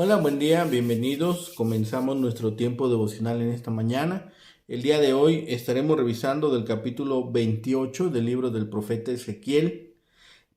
Hola, buen día, bienvenidos. Comenzamos nuestro tiempo devocional en esta mañana. El día de hoy estaremos revisando del capítulo 28 del libro del profeta Ezequiel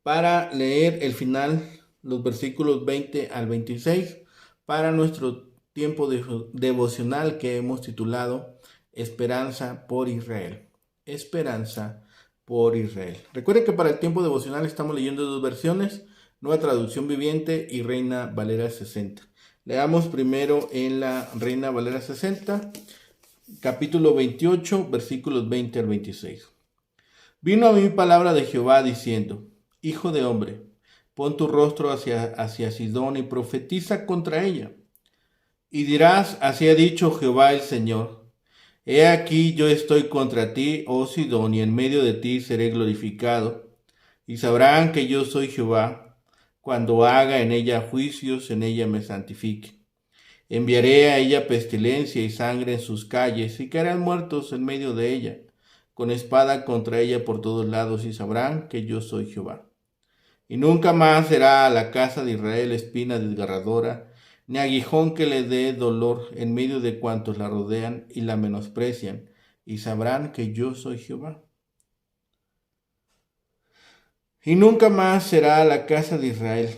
para leer el final, los versículos 20 al 26, para nuestro tiempo devocional que hemos titulado Esperanza por Israel. Esperanza por Israel. Recuerden que para el tiempo devocional estamos leyendo dos versiones, Nueva Traducción Viviente y Reina Valera 60. Leamos primero en la Reina Valera 60, capítulo 28, versículos 20 al 26. Vino a mí palabra de Jehová diciendo: Hijo de hombre, pon tu rostro hacia Sidón y profetiza contra ella. Y dirás: Así ha dicho Jehová el Señor: He aquí yo estoy contra ti, oh Sidón, y en medio de ti seré glorificado. Y sabrán que yo soy Jehová, cuando haga en ella juicios, en ella me santifique. Enviaré a ella pestilencia y sangre en sus calles, y caerán muertos en medio de ella, con espada contra ella por todos lados, y sabrán que yo soy Jehová. Y nunca más será a la casa de Israel espina desgarradora, ni aguijón que le dé dolor en medio de cuantos la rodean y la menosprecian, y sabrán que yo soy Jehová. Y nunca más será a la casa de Israel.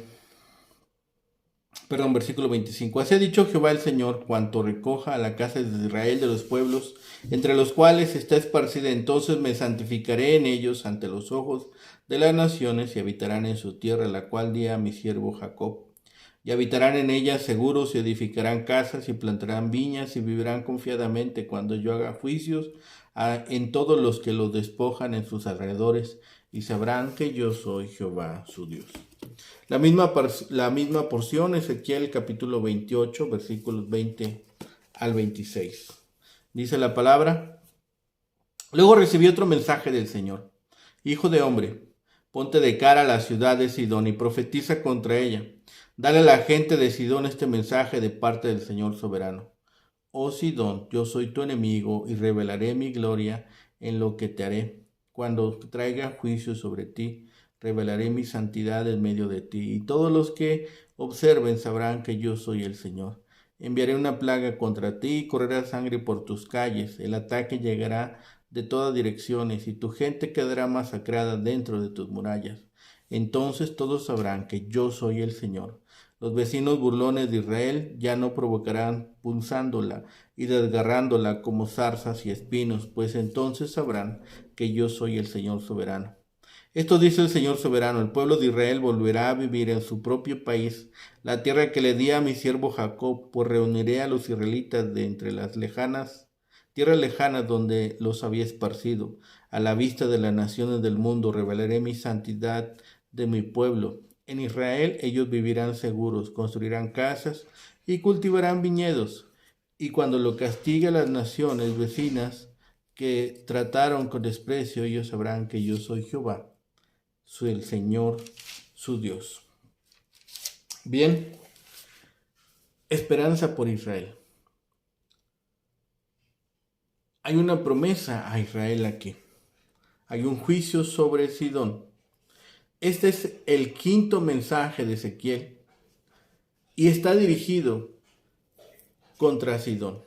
Versículo 25. Así ha dicho Jehová el Señor: cuanto recoja a la casa de Israel de los pueblos, entre los cuales está esparcida, entonces me santificaré en ellos ante los ojos de las naciones, y habitarán en su tierra, la cual di a mi siervo Jacob. Y habitarán en ella seguros, y edificarán casas, y plantarán viñas, y vivirán confiadamente cuando yo haga juicios en todos los que los despojan en sus alrededores, y sabrán que yo soy Jehová su Dios. La misma porción, Ezequiel capítulo 28, versículos 20 al 26. Dice la palabra: Luego recibí otro mensaje del Señor: Hijo de hombre, ponte de cara a la ciudad de Sidón y profetiza contra ella. Dale a la gente de Sidón este mensaje de parte del Señor soberano: Oh Sidón, yo soy tu enemigo y revelaré mi gloria en lo que te haré. Cuando traiga juicio sobre ti, revelaré mi santidad en medio de ti, y todos los que observen sabrán que yo soy el Señor. Enviaré una plaga contra ti y correrá sangre por tus calles. El ataque llegará de todas direcciones y tu gente quedará masacrada dentro de tus murallas. Entonces todos sabrán que yo soy el Señor. Los vecinos burlones de Israel ya no provocarán punzándola y desgarrándola como zarzas y espinos, pues entonces sabrán que yo soy el Señor soberano. Esto dice el Señor soberano: el pueblo de Israel volverá a vivir en su propio país, la tierra que le di a mi siervo Jacob, pues reuniré a los israelitas de entre las tierras lejanas donde los había esparcido. A la vista de las naciones del mundo revelaré mi santidad de mi pueblo. En Israel ellos vivirán seguros, construirán casas y cultivarán viñedos. Y cuando lo castigue a las naciones vecinas que trataron con desprecio, ellos sabrán que yo soy Jehová, soy el Señor, su Dios. Bien, esperanza por Israel. Hay una promesa a Israel aquí. Hay un juicio sobre Sidón. Este es el quinto mensaje de Ezequiel y está dirigido contra Sidón,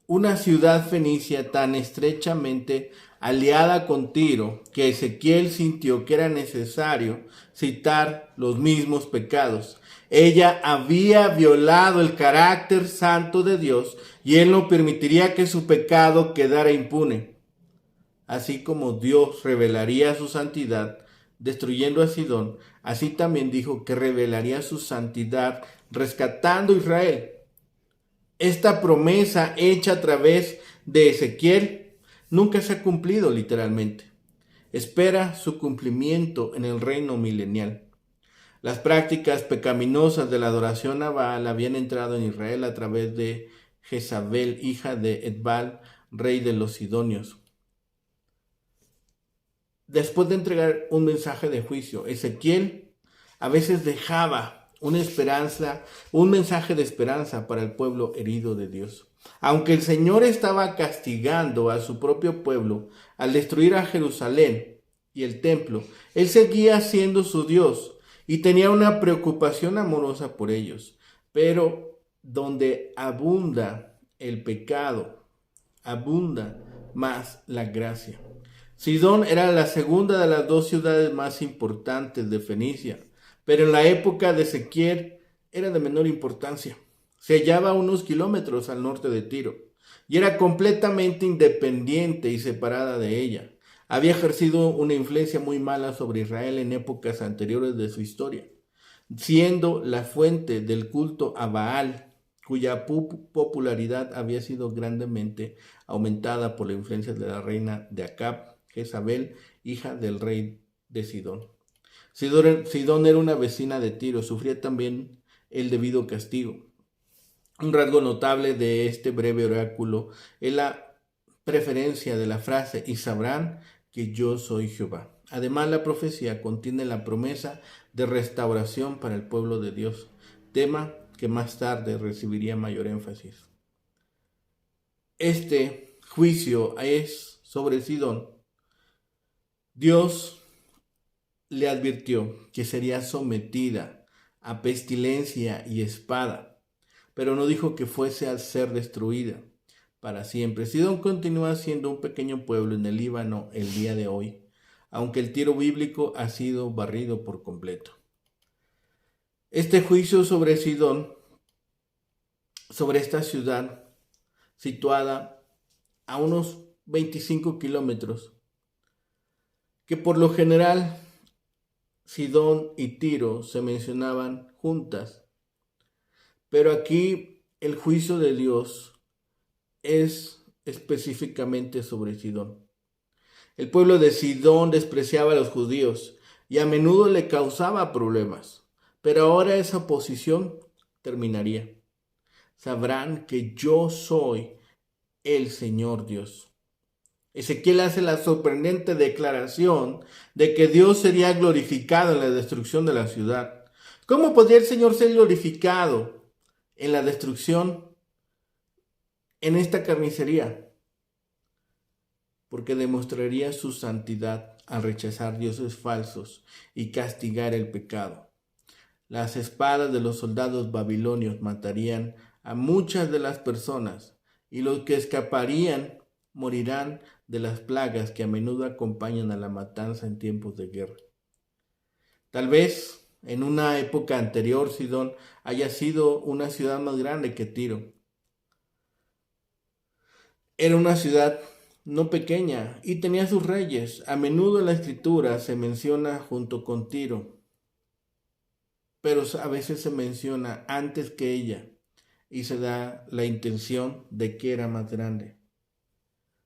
una ciudad fenicia tan estrechamente aliada con Tiro que Ezequiel sintió que era necesario citar los mismos pecados. Ella había violado el carácter santo de Dios y él no permitiría que su pecado quedara impune. Así como Dios revelaría su santidad destruyendo a Sidón, así también dijo que revelaría su santidad rescatando a Israel. Esta promesa hecha a través de Ezequiel nunca se ha cumplido literalmente. Espera su cumplimiento en el reino milenial. Las prácticas pecaminosas de la adoración a Baal habían entrado en Israel a través de Jezabel, hija de Edbaal, rey de los sidonios. Después de entregar un mensaje de juicio, Ezequiel a veces dejaba una esperanza, un mensaje de esperanza para el pueblo herido de Dios. Aunque el Señor estaba castigando a su propio pueblo al destruir a Jerusalén y el templo, Él seguía siendo su Dios y tenía una preocupación amorosa por ellos. Pero donde abunda el pecado, abunda más la gracia. Sidón era la segunda de las dos ciudades más importantes de Fenicia, pero en la época de Ezequiel era de menor importancia. Se hallaba a unos kilómetros al norte de Tiro y era completamente independiente y separada de ella. Había ejercido una influencia muy mala sobre Israel en épocas anteriores de su historia, siendo la fuente del culto a Baal, cuya popularidad había sido grandemente aumentada por la influencia de la reina de Acab, Jezabel, hija del rey de Sidón. Sidón era una vecina de Tiro, sufría también el debido castigo. Un rasgo notable de este breve oráculo es la preferencia de la frase y sabrán que yo soy Jehová. Además, la profecía contiene la promesa de restauración para el pueblo de Dios, tema que más tarde recibiría mayor énfasis. Este juicio es sobre Sidón. Dios le advirtió que sería sometida a pestilencia y espada, pero no dijo que fuese a ser destruida para siempre. Sidón continúa siendo un pequeño pueblo en el Líbano el día de hoy, aunque el Tiro bíblico ha sido barrido por completo. Este juicio sobre Sidón, sobre esta ciudad situada a unos 25 kilómetros, que por lo general Sidón y Tiro se mencionaban juntas, pero aquí el juicio de Dios es específicamente sobre Sidón. El pueblo de Sidón despreciaba a los judíos y a menudo le causaba problemas, pero ahora esa oposición terminaría. Sabrán que yo soy el Señor Dios. Ezequiel hace la sorprendente declaración de que Dios sería glorificado en la destrucción de la ciudad. ¿Cómo podría el Señor ser glorificado en la destrucción en esta carnicería? Porque demostraría su santidad al rechazar dioses falsos y castigar el pecado. Las espadas de los soldados babilonios matarían a muchas de las personas y los que escaparían morirán de las plagas que a menudo acompañan a la matanza en tiempos de guerra. Tal vez en una época anterior Sidón haya sido una ciudad más grande que Tiro. Era una ciudad no pequeña y tenía sus reyes. A menudo en la escritura se menciona junto con Tiro, pero a veces se menciona antes que ella y se da la intención de que era más grande.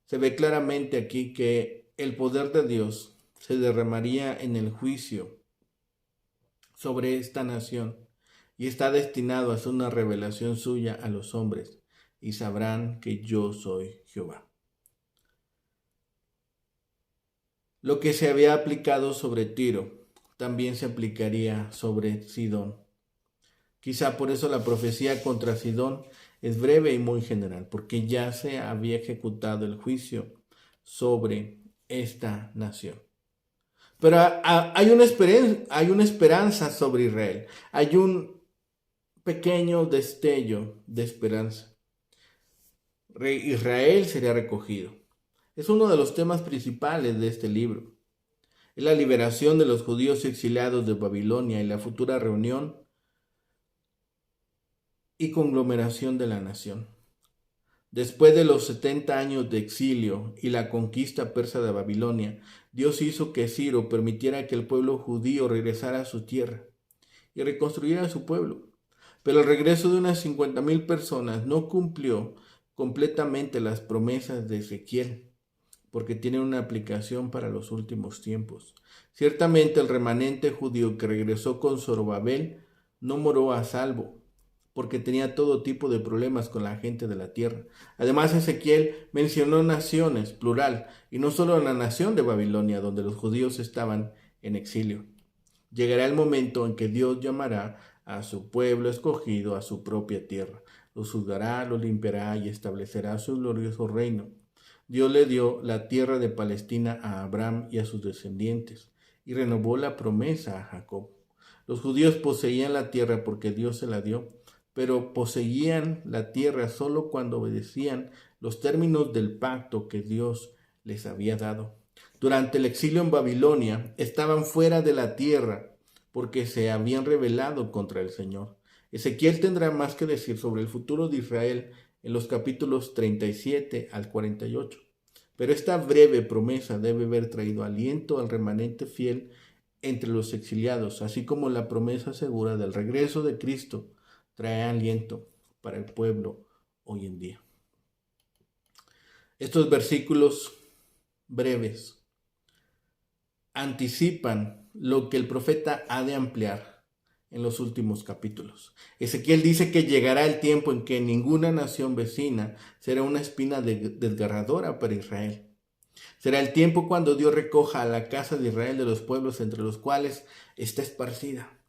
Se ve claramente aquí que el poder de Dios se derramaría en el juicio sobre esta nación y está destinado a ser una revelación suya a los hombres y sabrán que yo soy Jehová. Lo que se había aplicado sobre Tiro también se aplicaría sobre Sidón. Quizá por eso la profecía contra Sidón es breve y muy general, porque ya se había ejecutado el juicio sobre esta nación. Pero hay una esperanza sobre Israel, hay un pequeño destello de esperanza. Israel sería recogido. Es uno de los temas principales de este libro. Es la liberación de los judíos exiliados de Babilonia y la futura reunión y conglomeración de la nación. Después de los 70 años de exilio y la conquista persa de Babilonia, Dios hizo que Ciro permitiera que el pueblo judío regresara a su tierra y reconstruyera su pueblo. Pero el regreso de unas 50,000 personas no cumplió completamente las promesas de Ezequiel, porque tiene una aplicación para los últimos tiempos. Ciertamente el remanente judío que regresó con Zorobabel no moró a salvo, porque tenía todo tipo de problemas con la gente de la tierra. Además, Ezequiel mencionó naciones, plural, y no solo la nación de Babilonia, donde los judíos estaban en exilio. Llegará el momento en que Dios llamará a su pueblo escogido a su propia tierra. Los juzgará, los limpiará y establecerá su glorioso reino. Dios le dio la tierra de Palestina a Abraham y a sus descendientes, y renovó la promesa a Jacob. Los judíos poseían la tierra porque Dios se la dio, pero poseían la tierra solo cuando obedecían los términos del pacto que Dios les había dado. Durante el exilio en Babilonia estaban fuera de la tierra porque se habían rebelado contra el Señor. Ezequiel tendrá más que decir sobre el futuro de Israel en los capítulos 37 al 48. Pero esta breve promesa debe haber traído aliento al remanente fiel entre los exiliados, así como la promesa segura del regreso de Cristo trae aliento para el pueblo hoy en día. Estos versículos breves anticipan lo que el profeta ha de ampliar en los últimos capítulos. Ezequiel dice que llegará el tiempo en que ninguna nación vecina será una espina desgarradora para Israel. Será el tiempo cuando Dios recoja a la casa de Israel de los pueblos entre los cuales está esparcida.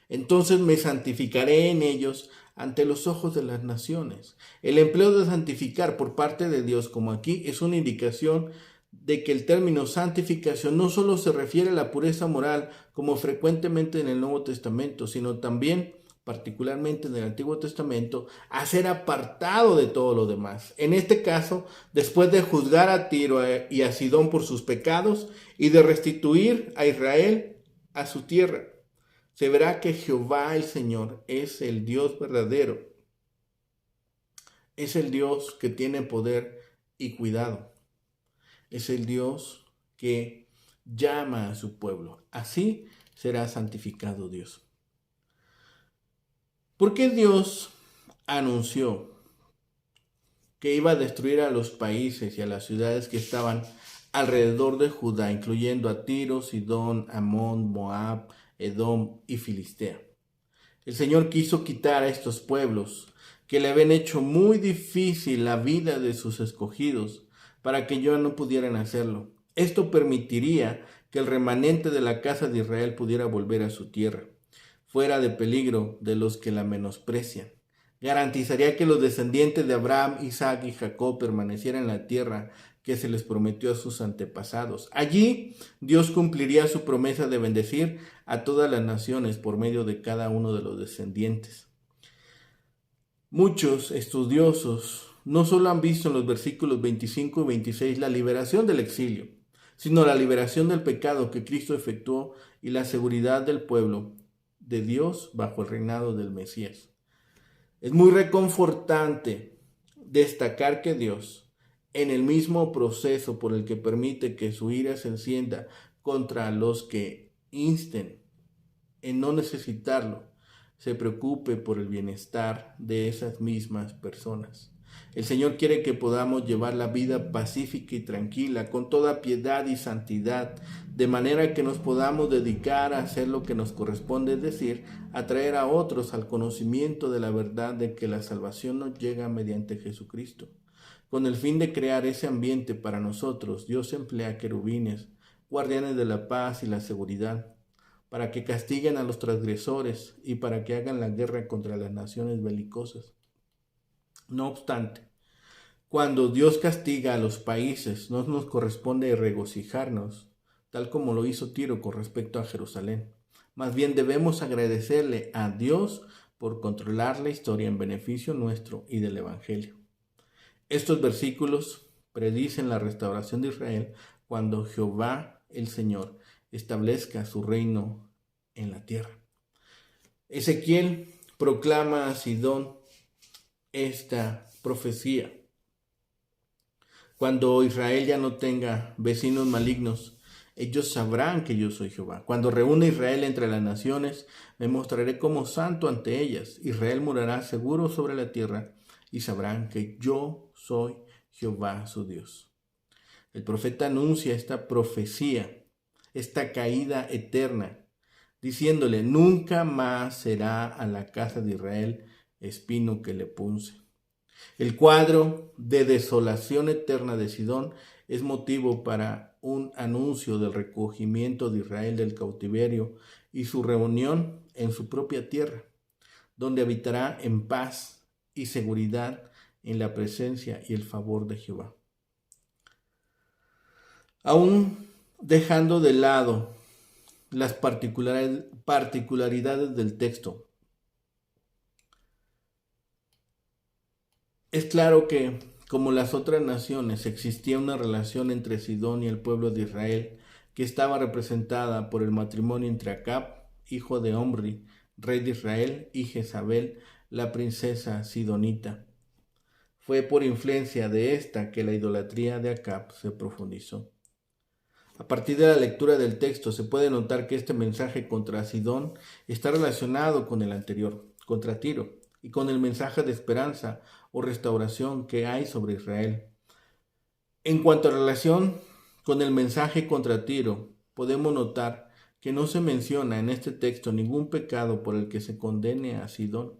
Entonces me santificaré en ellos ante los ojos de las naciones. El empleo de santificar por parte de Dios, como aquí, es una indicación de que el término santificación no solo se refiere a la pureza moral, como frecuentemente en el Nuevo Testamento, sino también, particularmente en el Antiguo Testamento, a ser apartado de todo lo demás. En este caso, después de juzgar a Tiro y a Sidón por sus pecados y de restituir a Israel a su tierra, se verá que Jehová el Señor es el Dios verdadero. Es el Dios que tiene poder y cuidado. Es el Dios que llama a su pueblo. Así será santificado Dios. ¿Por qué Dios anunció que iba a destruir a los países y a las ciudades que estaban alrededor de Judá, incluyendo a Tiro, Sidón, Amón, Moab, Edom y Filistea? El Señor quiso quitar a estos pueblos que le habían hecho muy difícil la vida de sus escogidos para que ellos no pudieran hacerlo. Esto permitiría que el remanente de la casa de Israel pudiera volver a su tierra, fuera de peligro de los que la menosprecian. Garantizaría que los descendientes de Abraham, Isaac y Jacob permanecieran en la tierra que se les prometió a sus antepasados. Allí Dios cumpliría su promesa de bendecir a todas las naciones por medio de cada uno de los descendientes. Muchos estudiosos no solo han visto en los versículos 25 y 26 la liberación del exilio, sino la liberación del pecado que Cristo efectuó y la seguridad del pueblo de Dios bajo el reinado del Mesías. Es muy reconfortante destacar que Dios, en el mismo proceso por el que permite que su ira se encienda contra los que insten en no necesitarlo, se preocupe por el bienestar de esas mismas personas. El Señor quiere que podamos llevar la vida pacífica y tranquila, con toda piedad y santidad, de manera que nos podamos dedicar a hacer lo que nos corresponde, es decir, atraer a otros al conocimiento de la verdad de que la salvación nos llega mediante Jesucristo. Con el fin de crear ese ambiente para nosotros, Dios emplea querubines, guardianes de la paz y la seguridad, para que castiguen a los transgresores y para que hagan la guerra contra las naciones belicosas. No obstante, cuando Dios castiga a los países, no nos corresponde regocijarnos, tal como lo hizo Tiro con respecto a Jerusalén. Más bien debemos agradecerle a Dios por controlar la historia en beneficio nuestro y del Evangelio. Estos versículos predicen la restauración de Israel cuando Jehová, el Señor, establezca su reino en la tierra. Ezequiel proclama a Sidón esta profecía. Cuando Israel ya no tenga vecinos malignos, ellos sabrán que yo soy Jehová. Cuando reúna Israel entre las naciones, me mostraré como santo ante ellas. Israel morará seguro sobre la tierra y sabrán que yo soy Jehová su Dios. El profeta anuncia esta profecía, esta caída eterna, diciéndole: nunca más será a la casa de Israel espino que le punce. El cuadro de desolación eterna de Sidón es motivo para un anuncio del recogimiento de Israel del cautiverio y su reunión en su propia tierra, donde habitará en paz y seguridad en la presencia y el favor de Jehová. Aún dejando de lado las particularidades del texto. Es claro que, como las otras naciones, existía una relación entre Sidón y el pueblo de Israel que estaba representada por el matrimonio entre Acab, hijo de Omri, rey de Israel, y Jezabel, la princesa sidonita. Fue por influencia de esta que la idolatría de Acab se profundizó. A partir de la lectura del texto se puede notar que este mensaje contra Sidón está relacionado con el anterior, contra Tiro, y con el mensaje de esperanza o restauración que hay sobre Israel. En cuanto a relación con el mensaje contra Tiro, podemos notar que no se menciona en este texto ningún pecado por el que se condene a Sidón,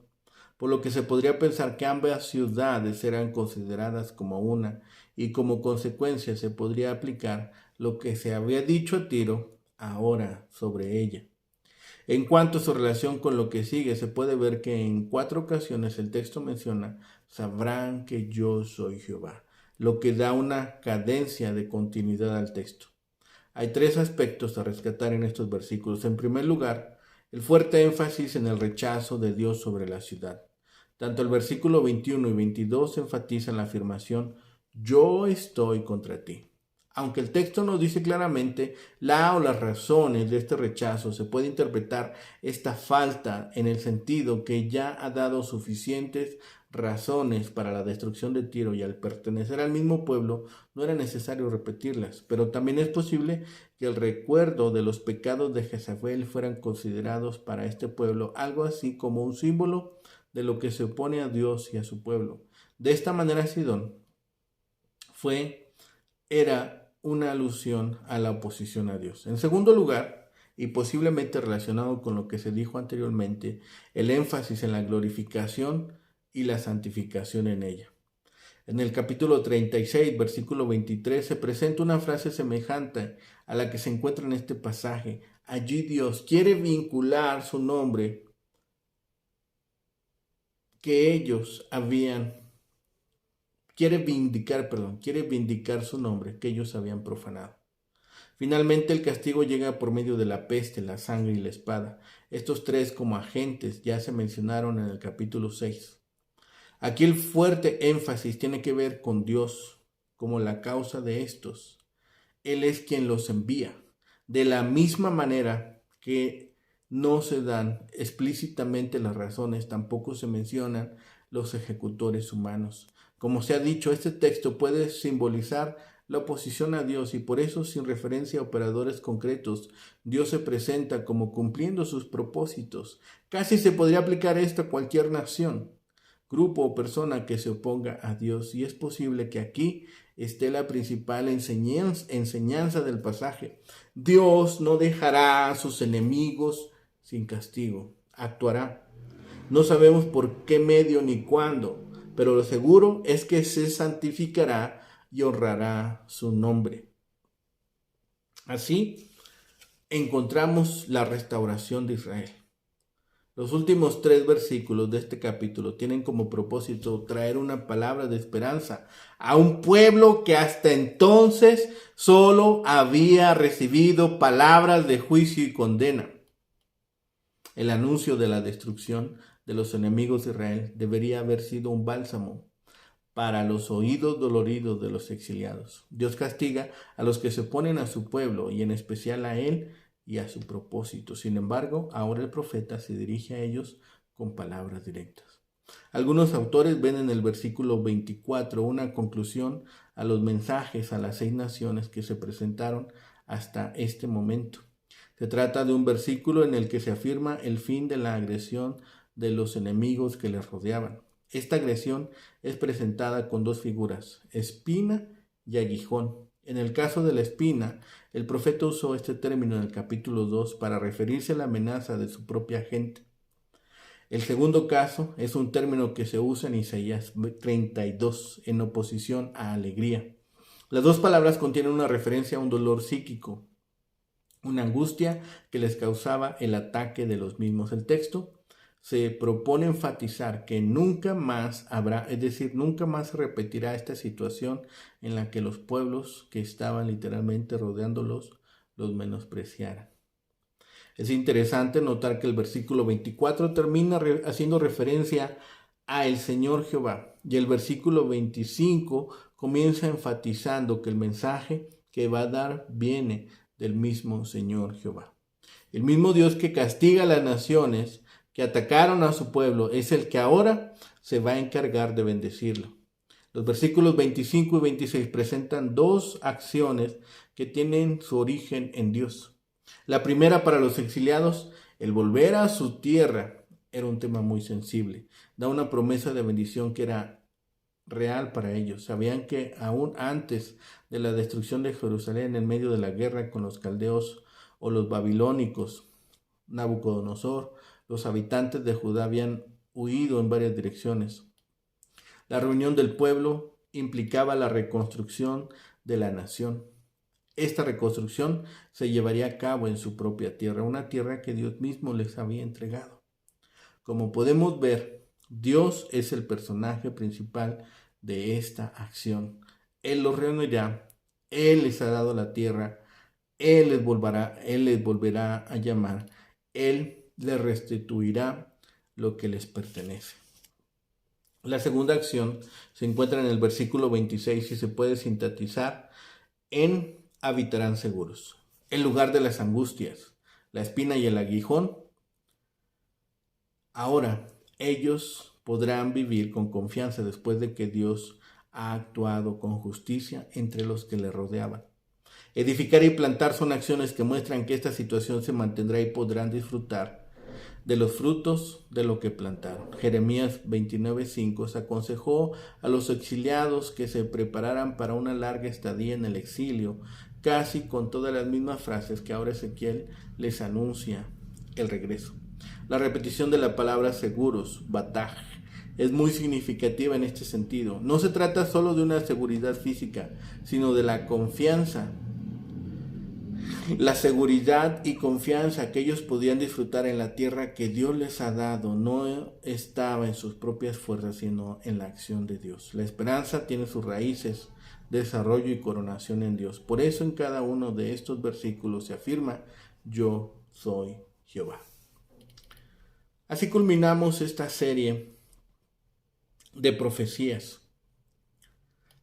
por lo que se podría pensar que ambas ciudades serán consideradas como una, y como consecuencia se podría aplicar lo que se había dicho a Tiro ahora sobre ella. En cuanto a su relación con lo que sigue, se puede ver que en 4 ocasiones el texto menciona: sabrán que yo soy Jehová, lo que da una cadencia de continuidad al texto. Hay 3 aspectos a rescatar en estos versículos. En primer lugar, el fuerte énfasis en el rechazo de Dios sobre la ciudad. Tanto el versículo 21 y 22 enfatizan la afirmación: yo estoy contra ti. Aunque el texto no dice claramente la o las razones de este rechazo, se puede interpretar esta falta en el sentido que ya ha dado suficientes razones para la destrucción de Tiro y al pertenecer al mismo pueblo no era necesario repetirlas, pero también es posible que el recuerdo de los pecados de Jezabel fueran considerados para este pueblo algo así como un símbolo de lo que se opone a Dios y a su pueblo. De esta manera Sidón era una alusión a la oposición a Dios. En segundo lugar, y posiblemente relacionado con lo que se dijo anteriormente, el énfasis en la glorificación y la santificación en ella. En el capítulo 36, versículo 23, se presenta una frase semejante a la que se encuentra en este pasaje. Allí Dios quiere vincular su nombre que ellos quiere vindicar su nombre que ellos habían profanado. Finalmente el castigo llega por medio de la peste, la sangre y la espada. Estos 3 como agentes ya se mencionaron en el capítulo 6. Aquí el fuerte énfasis tiene que ver con Dios como la causa de estos. Él es quien los envía. De la misma manera que no se dan explícitamente las razones, tampoco se mencionan los ejecutores humanos. Como se ha dicho, este texto puede simbolizar la oposición a Dios y por eso, sin referencia a operadores concretos, Dios se presenta como cumpliendo sus propósitos. Casi se podría aplicar esto a cualquier nación, grupo o persona que se oponga a Dios, y es posible que aquí esté la principal enseñanza del pasaje. Dios no dejará a sus enemigos sin castigo, actuará. No sabemos por qué medio ni cuándo, pero lo seguro es que se santificará y honrará su nombre. Así encontramos la restauración de Israel. Los últimos 3 versículos de este capítulo tienen como propósito traer una palabra de esperanza a un pueblo que hasta entonces solo había recibido palabras de juicio y condena. El anuncio de la destrucción de los enemigos de Israel debería haber sido un bálsamo para los oídos doloridos de los exiliados. Dios castiga a los que se oponen a su pueblo y en especial a él y a su propósito. Sin embargo, ahora el profeta se dirige a ellos con palabras directas. Algunos autores ven en el versículo 24 una conclusión a los mensajes a las 6 naciones que se presentaron hasta este momento. Se trata de un versículo en el que se afirma el fin de la agresión de los enemigos que les rodeaban. Esta agresión es presentada con 2 figuras, espina y aguijón. En el caso de la espina, el profeta usó este término en el capítulo 2 para referirse a la amenaza de su propia gente. El segundo caso es un término que se usa en Isaías 32 en oposición a alegría. Las 2 palabras contienen una referencia a un dolor psíquico, una angustia que les causaba el ataque de los mismos. El texto se propone enfatizar que nunca más habrá, es decir, nunca más se repetirá esta situación en la que los pueblos que estaban literalmente rodeándolos los menospreciaran. Es interesante notar que el versículo 24 termina haciendo referencia a el Señor Jehová, y el versículo 25 comienza enfatizando que el mensaje que va a dar viene del mismo Señor Jehová. El mismo Dios que castiga a las naciones que atacaron a su pueblo es el que ahora se va a encargar de bendecirlo. Los versículos 25 y 26 presentan dos acciones que tienen su origen en Dios. La primera, para los exiliados, el volver a su tierra era un tema muy sensible. Da una promesa de bendición que era real para ellos. Sabían que aún antes de la destrucción de Jerusalén, en medio de la guerra con los caldeos o los babilónicos, Nabucodonosor, los habitantes de Judá habían huido en varias direcciones. La reunión del pueblo implicaba la reconstrucción de la nación. Esta reconstrucción se llevaría a cabo en su propia tierra, una tierra que Dios mismo les había entregado. Como podemos ver, Dios es el personaje principal de esta acción. Él los reunirá, Él les ha dado la tierra, Él les volverá a llamar, Él les restituirá lo que les pertenece. La segunda acción se encuentra en el versículo 26 y se puede sintetizar en habitarán seguros. En lugar de las angustias, la espina y el aguijón, ahora ellos podrán vivir con confianza después de que Dios ha actuado con justicia entre los que le rodeaban. Edificar y plantar son acciones que muestran que esta situación se mantendrá y podrán disfrutar de los frutos de lo que plantaron. Jeremías 29:5 se aconsejó a los exiliados que se prepararan para una larga estadía en el exilio, casi con todas las mismas frases que ahora Ezequiel les anuncia el regreso. La repetición de la palabra seguros, bataj, es muy significativa en este sentido. No se trata solo de una seguridad física, sino de la confianza. La seguridad y confianza que ellos podían disfrutar en la tierra que Dios les ha dado no estaba en sus propias fuerzas, sino en la acción de Dios. La esperanza tiene sus raíces, desarrollo y coronación en Dios. Por eso en cada uno de estos versículos se afirma: yo soy Jehová. Así culminamos esta serie de profecías.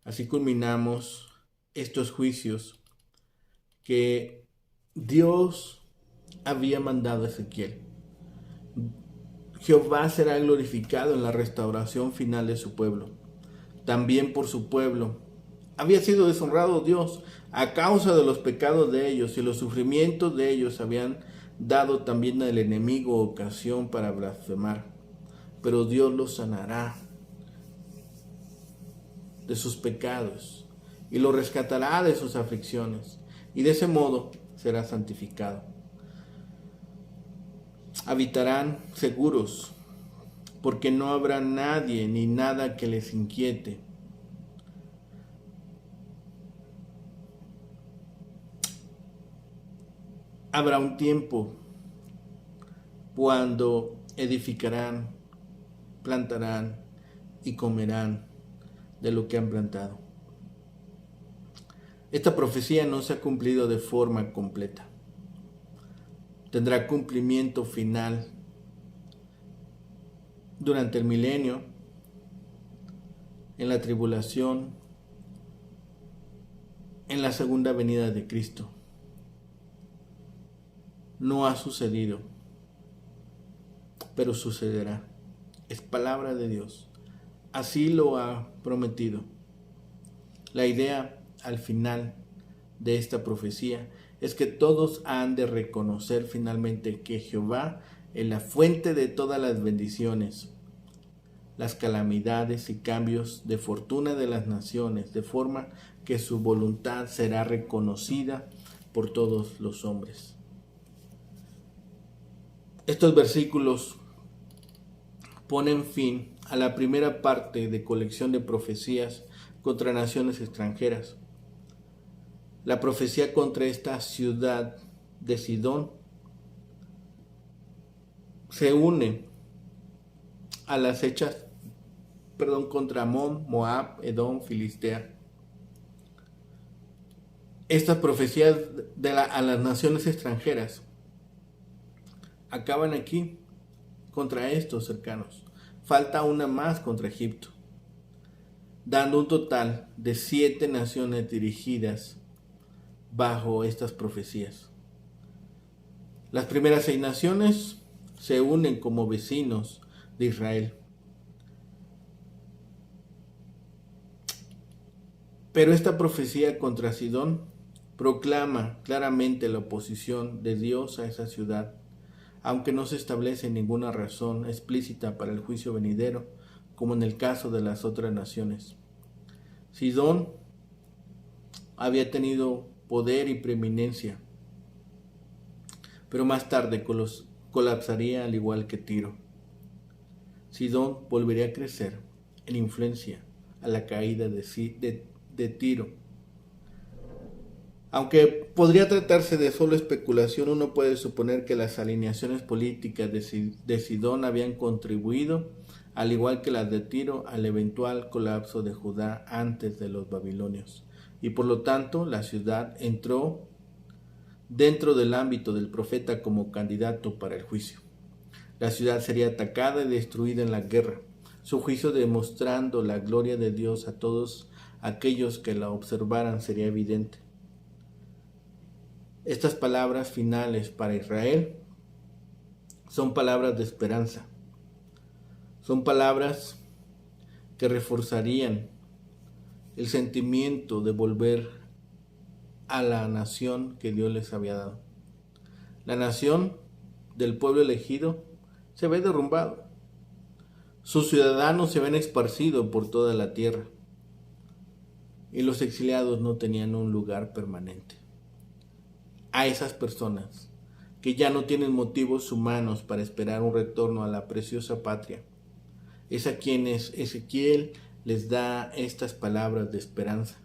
Así culminamos estos juicios que Dios había mandado a Ezequiel. Jehová será glorificado en la restauración final de su pueblo. También por su pueblo había sido deshonrado Dios a causa de los pecados de ellos, y los sufrimientos de ellos habían dado también al enemigo ocasión para blasfemar. Pero Dios los sanará de sus pecados y los rescatará de sus aflicciones, y de ese modo será santificado. Habitarán seguros, porque no habrá nadie ni nada que les inquiete. Habrá un tiempo cuando edificarán, plantarán y comerán de lo que han plantado. Esta profecía no se ha cumplido de forma completa. Tendrá cumplimiento final durante el milenio, en la tribulación, en la segunda venida de Cristo. No ha sucedido, pero sucederá. Es palabra de Dios. Así lo ha prometido. La idea al final de esta profecía es que todos han de reconocer finalmente que Jehová es la fuente de todas las bendiciones, las calamidades y cambios de fortuna de las naciones, de forma que su voluntad será reconocida por todos los hombres. Estos versículos ponen fin a la primera parte de colección de profecías contra naciones extranjeras. La profecía contra esta ciudad de Sidón se une a las hechas contra Amón, Moab, Edom, Filistea. Estas profecías a las naciones extranjeras acaban aquí contra estos cercanos. Falta una más contra Egipto, dando un total de 7 naciones dirigidas bajo estas profecías. Las primeras 6 naciones se unen como vecinos de Israel. Pero esta profecía contra Sidón proclama claramente la oposición de Dios a esa ciudad, aunque no se establece ninguna razón explícita para el juicio venidero, como en el caso de las otras naciones. Sidón había tenido poder y preeminencia, pero más tarde colapsaría al igual que Tiro. Sidón volvería a crecer en influencia a la caída de Tiro. Aunque podría tratarse de solo especulación, uno puede suponer que las alineaciones políticas de Sidón habían contribuido, al igual que las de Tiro, al eventual colapso de Judá antes de los babilonios, y por lo tanto la ciudad entró dentro del ámbito del profeta como candidato para el juicio. La ciudad sería atacada y destruida en la guerra, su juicio demostrando la gloria de Dios a todos aquellos que la observaran sería evidente. Estas palabras finales para Israel son palabras de esperanza. Son palabras que reforzarían el sentimiento de volver a la nación que Dios les había dado. La nación del pueblo elegido se ve derrumbado. Sus ciudadanos se ven esparcidos por toda la tierra. Y los exiliados no tenían un lugar permanente. A esas personas que ya no tienen motivos humanos para esperar un retorno a la preciosa patria, es a quienes Ezequiel les da estas palabras de esperanza.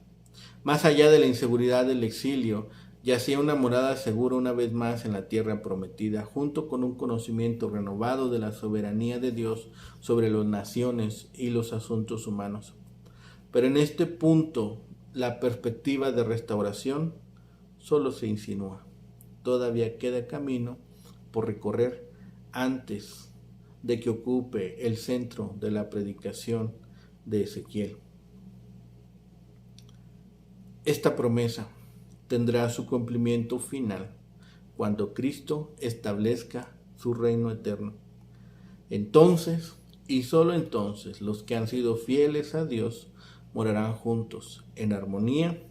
Más allá de la inseguridad del exilio, yacía una morada segura una vez más en la tierra prometida, junto con un conocimiento renovado de la soberanía de Dios sobre las naciones y los asuntos humanos. Pero en este punto, la perspectiva de restauración solo se insinúa. Todavía queda camino por recorrer antes de que ocupe el centro de la predicación de Ezequiel. Esta promesa tendrá su cumplimiento final cuando Cristo establezca su reino eterno. Entonces, y solo entonces, los que han sido fieles a Dios morarán juntos en armonía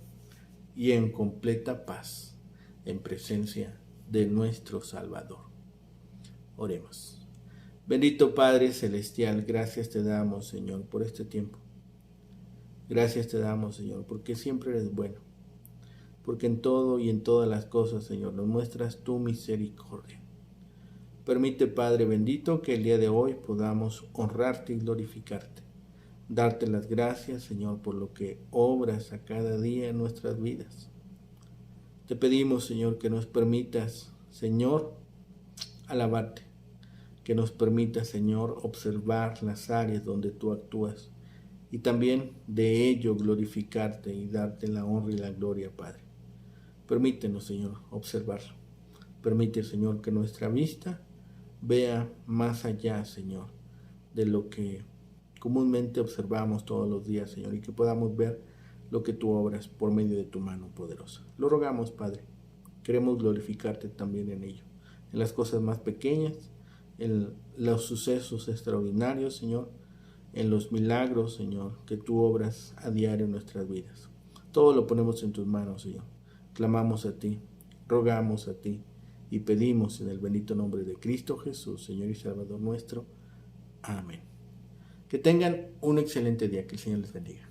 y en completa paz en presencia de nuestro Salvador. Oremos. Bendito Padre Celestial, gracias te damos, Señor, por este tiempo. Gracias te damos, Señor, porque siempre eres bueno. Porque en todo y en todas las cosas, Señor, nos muestras tu misericordia. Permite, Padre bendito, que el día de hoy podamos honrarte y glorificarte. Darte las gracias, Señor, por lo que obras a cada día en nuestras vidas. Te pedimos, Señor, que nos permitas, Señor, alabarte. Que nos permitas, Señor, observar las áreas donde tú actúas. Y también de ello glorificarte y darte la honra y la gloria, Padre. Permítenos, Señor, observarlo. Permite, Señor, que nuestra vista vea más allá, Señor, de lo que comúnmente observamos todos los días, Señor, y que podamos ver lo que tú obras por medio de tu mano poderosa. Lo rogamos, Padre. Queremos glorificarte también en ello, en las cosas más pequeñas, en los sucesos extraordinarios, Señor, en los milagros, Señor, que tú obras a diario en nuestras vidas. Todo lo ponemos en tus manos, Señor. Clamamos a ti, rogamos a ti y pedimos en el bendito nombre de Cristo Jesús, Señor y Salvador nuestro. Amén. Que tengan un excelente día, que el Señor les bendiga.